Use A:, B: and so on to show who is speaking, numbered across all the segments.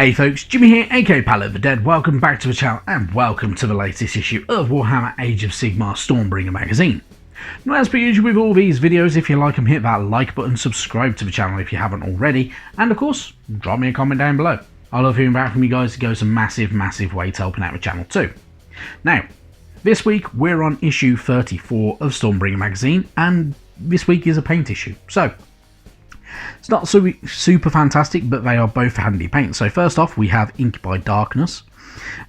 A: Hey folks, Jimmy here, aka Pal of the Dead. Welcome back to the channel and welcome to the latest issue of Warhammer Age of Sigmar Stormbringer magazine. Now, as per usual with all these videos, if you like them, hit that like button, subscribe to the channel if you haven't already, and of course, drop me a comment down below. I love hearing back from you guys. It goes a massive way to helping out the channel too. Now, this week we're on issue 34 of Stormbringer magazine, and this week is a paint issue. So, it's not super fantastic, but they are both handy paints. So first off, we have Ink by Darkness,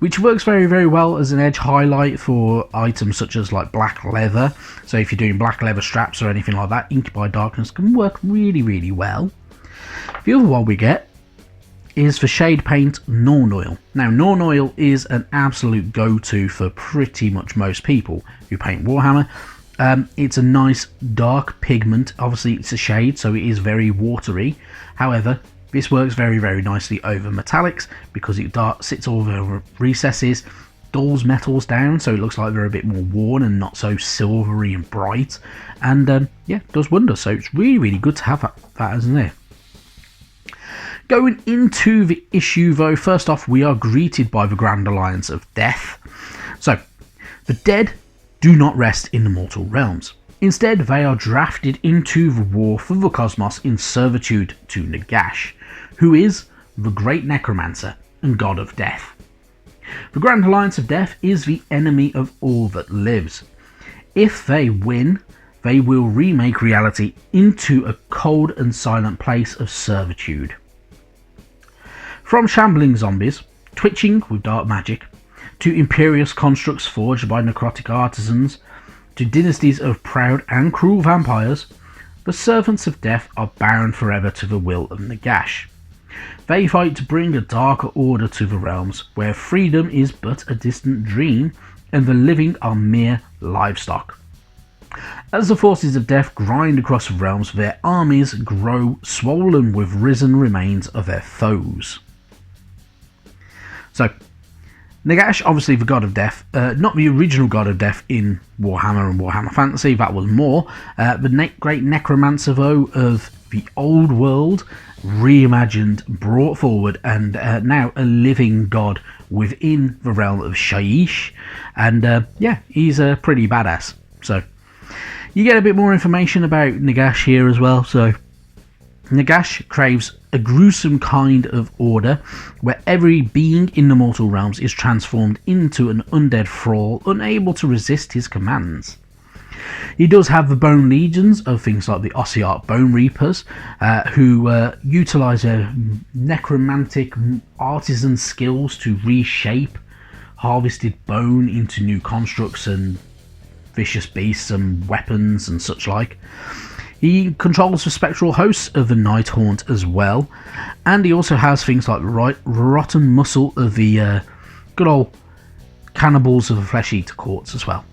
A: which works very well as an edge highlight for items such as like black leather. So if you're doing black leather straps or anything like that, Ink by Darkness can work really well. The other one we get is for shade paint, Norn Oil. Now, Norn Oil is an absolute go-to for pretty much most people who paint Warhammer. It's a nice dark pigment. Obviously it's a shade, so it is very watery. However, this works very nicely over metallics because it sits over recesses, dulls metals down so it looks like they're a bit more worn and not so silvery and bright, and yeah, does wonders. So it's really good to have that as an there. Going into the issue though, first off we are greeted by the Grand Alliance of Death. So the dead do not rest in the mortal realms. Instead, they are drafted into the war for the cosmos in servitude to Nagash, who is the great necromancer and god of death. The Grand Alliance of Death is the enemy of all that lives. If they win, they will remake reality into a cold and silent place of servitude. From shambling zombies, twitching with dark magic, to imperious constructs forged by necrotic artisans, to dynasties of proud and cruel vampires, the servants of death are bound forever to the will of Nagash. They fight to bring a darker order to the realms, where freedom is but a distant dream, and the living are mere livestock. As the forces of death grind across the realms, their armies grow swollen with risen remains of their foes. So, Nagash, obviously the god of death, not the original god of death in Warhammer and Warhammer Fantasy, that was more. The great necromancer though of the old world, reimagined, brought forward, and now a living god within the realm of Shaiish, and yeah, he's pretty badass. So you get a bit more information about Nagash here as well. So Nagash craves a gruesome kind of order where every being in the mortal realms is transformed into an undead thrall, unable to resist his commands. He does have the bone legions of things like the Ossiarch Bone Reapers, who utilise their necromantic artisan skills to reshape harvested bone into new constructs and vicious beasts and weapons and such like. He controls the spectral hosts of the Night Haunt as well, and he also has things like rotten muscle of the good old cannibals of the Flesh Eater courts as well.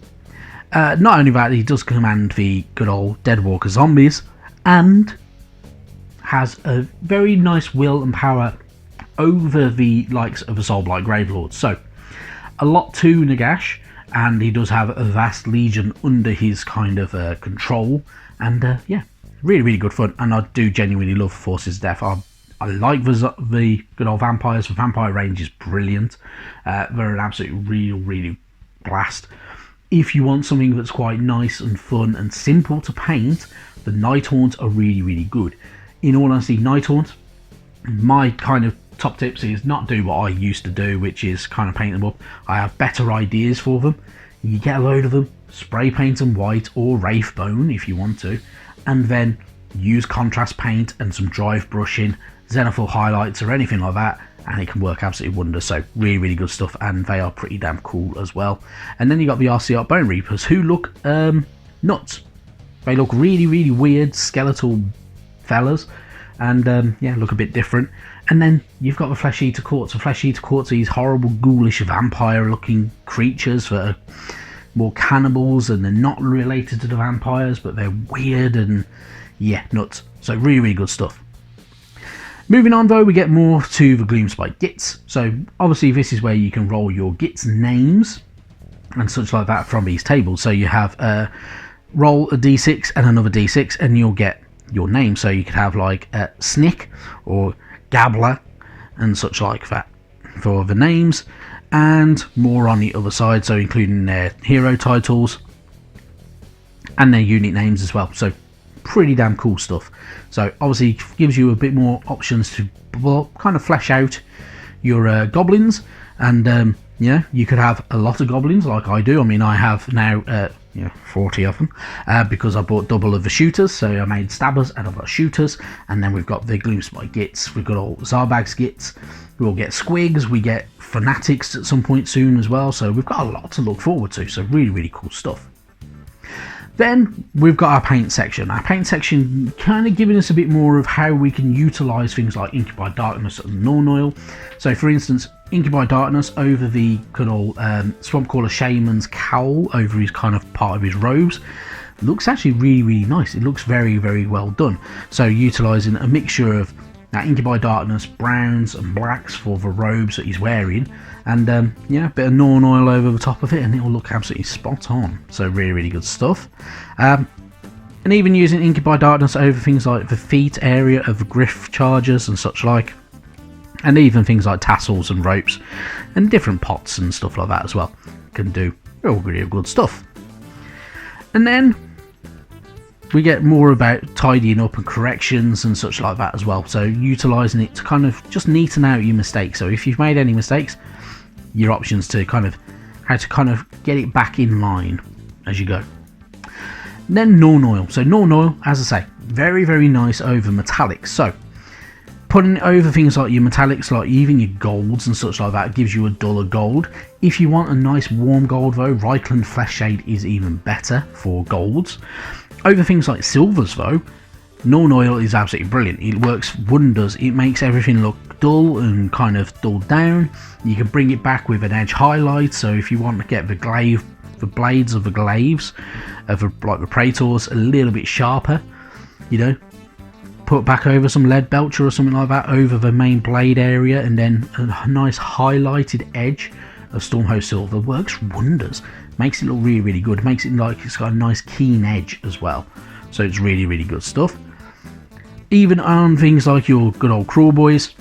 A: Not only that, he does command the good old Deadwalker zombies, and has a very nice will and power over the likes of the Soulblight Gravelords. So, a lot to Nagash, and he does have a vast legion under his kind of control. And yeah, really good fun, and I do genuinely love Forces of Death. I like the good old vampires. The vampire range is brilliant. They're an absolute really blast. If you want something that's quite nice and fun and simple to paint, the Night Haunts are really good. In all honesty, Night Haunt, my kind of top tips is not do what I used to do, which is kind of paint them up. I have better ideas for them. You get a load of them, spray paint them white or Wraith Bone if you want to, and then use contrast paint and some drive brushing, zenithal highlights or anything like that, and it can work absolutely wonders. So really good stuff, and they are pretty damn cool as well. And then you got the Ossiarch Bone Reapers, who look nuts. They look really weird skeletal fellas, and yeah, look a bit different. And then you've got the Flesh Eater courts. The Flesh Eater courts are these horrible ghoulish vampire looking creatures that are more cannibals, and they're not related to the vampires, but they're weird and yeah, nuts. So really good stuff. Moving on though, we get more to the Gloomspite Gits. So obviously this is where you can roll your Gits names and such like that from these tables. So you have roll a d6 and another d6 and you'll get your name. So you could have like Snick or Gabbler, and such like that for the names, and more on the other side, so including their hero titles and their unit names as well. So pretty damn cool stuff. So obviously gives you a bit more options to kind of flesh out your goblins, and yeah, you could have a lot of goblins like I do. I mean, I have now 40 of them because I bought double of the shooters, so I made stabbers and I've got shooters, and then we've got the Gloomspite Gits, we've got all Zarbag's Gits, we'll get Squigs, we get Fanatics at some point soon as well, so we've got a lot to look forward to. So really cool stuff. Then we've got our paint section. Our paint section kind of giving us a bit more of how we can utilise things like Inky by Darkness and Norn Oil. So for instance, Inky by Darkness over the good old Swampcaller Shaman's cowl over his kind of part of his robes looks actually really nice. It looks very well done. So utilising a mixture of that Inky by Darkness browns and blacks for the robes that he's wearing, and yeah, a bit of Norn Oil over the top of it, and it will look absolutely spot on. So really good stuff. And even using Inky by Darkness over things like the feet area of the Griff chargers and such like, and even things like tassels and ropes and different pots and stuff like that as well, can do really good stuff. And then we get more about tidying up and corrections and such like that as well, so utilising it to kind of just neaten out your mistakes. So if you've made any mistakes, your options to kind of how to kind of get it back in line as you go. And then Norn Oil. So Norn Oil, as I say, very nice over metallics. So putting it over things like your metallics, like even your golds and such like that, gives you a duller gold. If you want a nice warm gold though, Reichland Flesh Shade is even better for golds. Over things like silvers though, Norn Oil is absolutely brilliant. It works wonders. It makes everything look dull and kind of dulled down. You can bring it back with an edge highlight, so if you want to get the blades of the glaives of like the Praetors a little bit sharper, you know, put back over some lead belcher or something like that over the main blade area, and then a nice highlighted edge of Stormhost Silver works wonders. Makes it look really good. Makes it like it's got a nice keen edge as well. So it's really good stuff. Even on things like your good old Crawl Boys,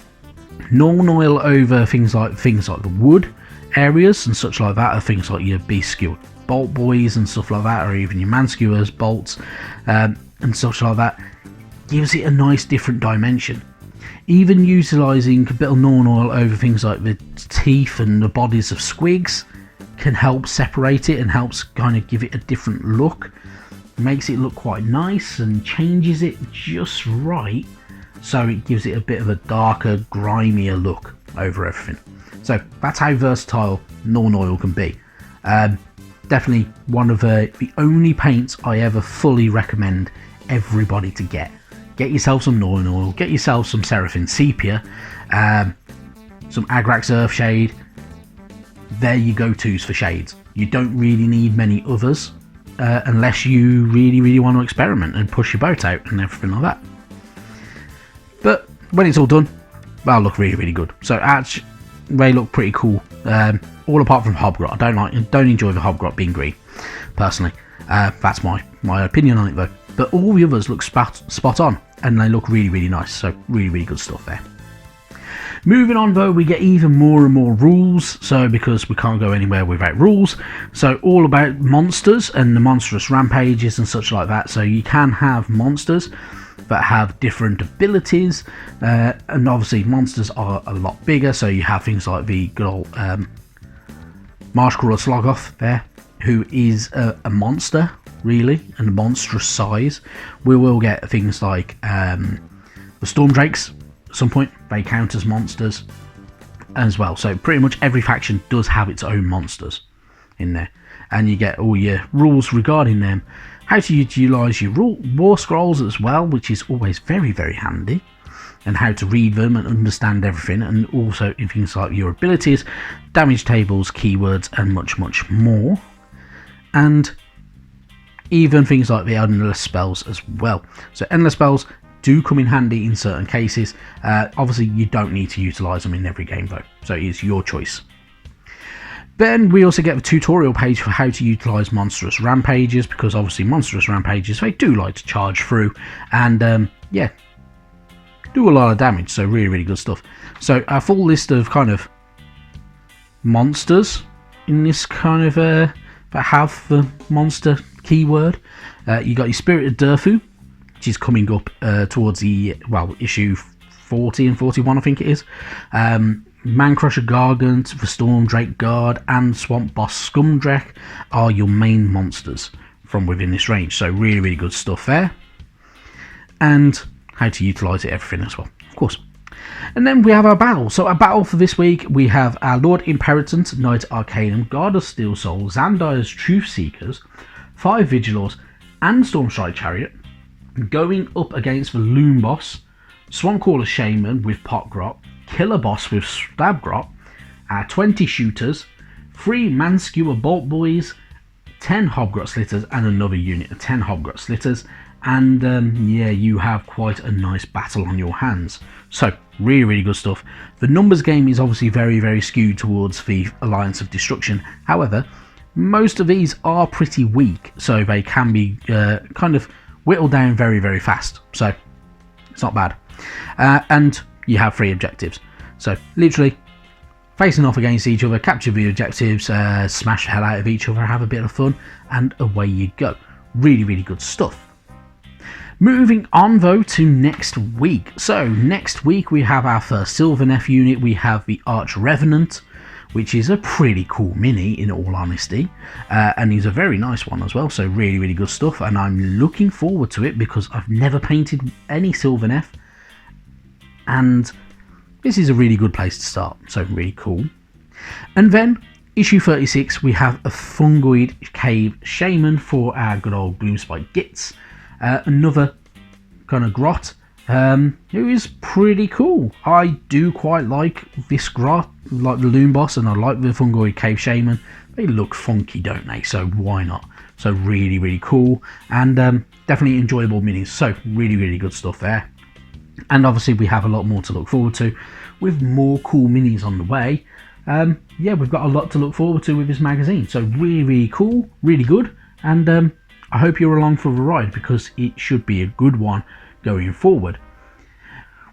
A: Norn Oil over things like the wood areas and such like that, are things like your Beast Skewered Bolt Boys and stuff like that, or even your Man Skewers bolts and such like that, gives it a nice different dimension. Even utilising a bit of Norn Oil over things like the teeth and the bodies of Squigs can help separate it and helps kind of give it a different look. Makes it look quite nice and changes it just right, so it gives it a bit of a darker, grimier look over everything. So that's how versatile Norn Oil can be. Definitely one of the only paints I ever fully recommend everybody to get. Get yourself some Norn Oil, get yourself some Seraphim Sepia, some Agrax Earthshade. They're your go-tos for shades. You don't really need many others unless you really want to experiment and push your boat out and everything like that. But when it's all done, they'll look really good. So actually, they look pretty cool. All apart from Hobgrot. I don't enjoy the Hobgrot being green, personally. That's my opinion on it though. But all the others look spot on, and they look really nice. So really good stuff there. Moving on though, we get even more and more rules, so because we can't go anywhere without rules, so all about monsters and the monstrous rampages and such like that. So you can have monsters that have different abilities, and obviously monsters are a lot bigger, so you have things like the good old Marshcrawler Slogoth there, who is a monster really, and a monstrous size. We will get things like the Stormdrakes at some point. They count as monsters as well, so pretty much every faction does have its own monsters in there, and you get all your rules regarding them, how to utilise your war scrolls as well, which is always very handy, and how to read them and understand everything, and also in things like your abilities, damage tables, keywords, and much more, and even things like the endless spells as well. So endless spells do come in handy in certain cases. Obviously you don't need to utilise them in every game though, so it is your choice. Then we also get the tutorial page for how to utilise monstrous rampages, because obviously monstrous rampages, they do like to charge through, and yeah, do a lot of damage, so really, really good stuff. So a full list of kind of monsters in this kind of that have the monster keyword. You got your Spirited Durfu, which is coming up towards the, well, issue 40 and 41, I think it is. Mancrusher Gargant, the Stormdrake Guard, and Swamp Boss Scumdrake are your main monsters from within this range. So really, really good stuff there. And how to utilise it, everything as well, of course. And then we have our battle. So our battle for this week, we have our Lord Imperatant, Knight Arcanum, Guard of Steel Soul, Xandire's Truth Seekers, 5 Vigilors, and Stormstrike Chariot, going up against the Loom Boss, Swampcaller Shaman with Potgrot, Killer Boss with Stabgrot, 20 Shooters, 3 Manskewer Bolt Boys, 10 Hobgrot Slitters, and another unit of 10 Hobgrot Slitters. And yeah, you have quite a nice battle on your hands. So really, really good stuff. The numbers game is obviously very, very skewed towards the Alliance of Destruction. However, most of these are pretty weak, so they can be kind of whittled down very, very fast. So it's not bad. And you have 3 objectives. So literally facing off against each other, capture the objectives, smash the hell out of each other, have a bit of fun, and away you go. Really, really good stuff. Moving on though to next week. So next week we have our first Sylvaneth unit. We have the Arch Revenant, which is a pretty cool mini in all honesty, and he's a very nice one as well. So really, really good stuff, and I'm looking forward to it because I've never painted any Sylvaneth, and this is a really good place to start. So really cool. And then issue 36, we have a Fungoid Cave Shaman for our good old Gloomspite Gits. Another kind of grot, who is pretty cool. I do quite like this grot, like the Loom Boss, and I like the Fungoid Cave Shaman. They look funky, don't they? So why not? So really, really cool, and definitely enjoyable minis. So really, really good stuff there. And obviously we have a lot more to look forward to with more cool minis on the way. Yeah, we've got a lot to look forward to with this magazine. So really, really cool, really good, and I hope you're along for the ride because it should be a good one going forward.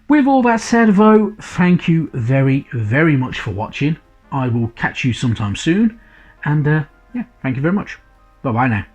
A: With all that said though, thank you very, very much for watching. I will catch you sometime soon, and yeah, thank you very much. Bye bye now.